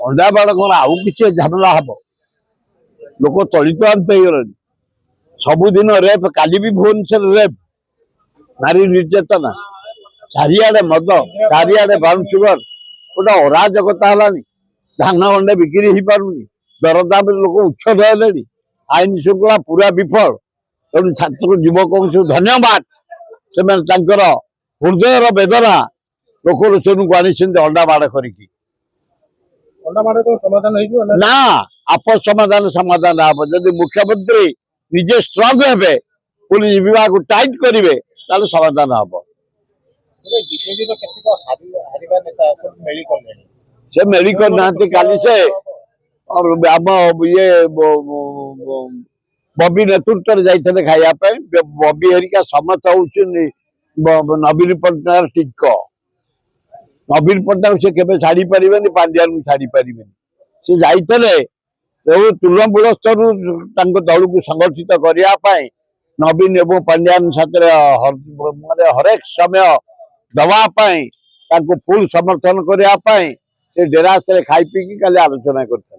अंडा बाड़ कौन आउ कि झमेला हम लोक तलितलांत सबुदिन रेप काली भी भुवनेश्वर रेप नारी निर्यातना चारिआडे मद चारिआडे ब्राउन सुगर गोटे अराजकता है धान अंडे बिक्री हो पारुनी दरदाम लोक उच्छेद है आईन श्रृंखला पूरा विफल तेणु छात्र युवक धन्यवाद से हृदय वेदना लोक लोचन को आनी अंडा बाड़ कर ना आपस समाधान समाधान हम जब मुख्यमंत्री निजे स्ट्रंग हे पुलिस विभाग टाइट करेंगे ताले समाधान हम से मेडिकल ना काली से आम ये बबी नेतृत्व जाते खायापे बबी हरिका समस्त हूँ नवीन पट्टनायक टिक नवीन पट्टनायक से केवे छाड़ी पारे पांड्यान को छाड़ी पारे से जाते तृणमूल स्तर दल को संगठित करने नवीन एवं पांड्यान साथ माने हरेक समय दवापाई फुल समर्थन करने से डेरास खाई पीकी काली आलोचना करते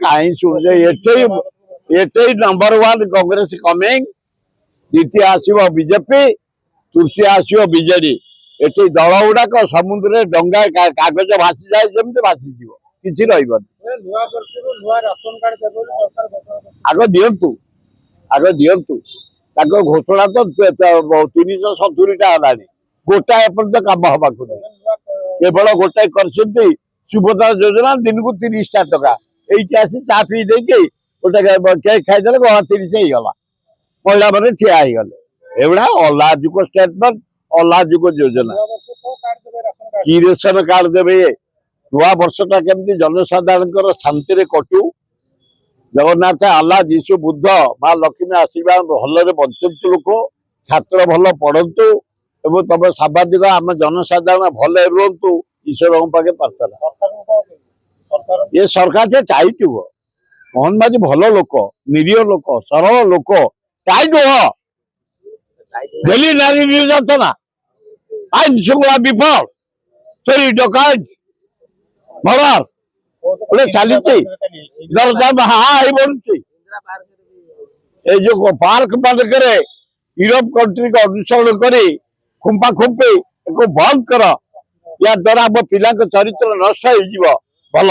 कहीं शुणे ये नंबर 1 कांग्रेस कमिंग द्वितीय आसो बीजेपी तृतीय आसो बीजेडी ये दल गुड़ाक समुद्र डंगा कागज भासी जाए जमी भासीज कि आग दिंतु घोषणा तो 370 है गोटाए पर्यटन कम हवा केवल गोटाए कर सुभद्रा योजना दिन को 30 टका ये चा पी दे गोटे केक खाईदे 30 होगा महिला मैंने ठिया गले एगुड़ा अलाजुक स्टेटमेंट अलाजुक योजना कि रेशन कार्ड देवे नुआ वर्षटा केमती जनसाधारण शांति कटू जगन्नाथ आल्ला जीशु बुद्ध माँ लक्ष्मी आशीर्वाद भलरे बंचतु लोक छात्र भल पढ़तु एवं तब साम्बादिक आम जनसाधारण भले रुहतु ईश्वर पाखे प्रार्थना ये सरकार से टाइट हुआ मोहन माझी भल लोक निरीह लोक सरल लोक टाइट हुआ डेली नारी निर्यातना आईन श्रृंखला विफल चोरी डकायत मर्डर गोटे चली दरदाम हाई बढ़ुची जो पार्क मानक यूरोप कंट्री को अनुसरण कर खुंपा खुंपी बंद कर या द्वारा आम पिला चरित्र नष्ट हो भल।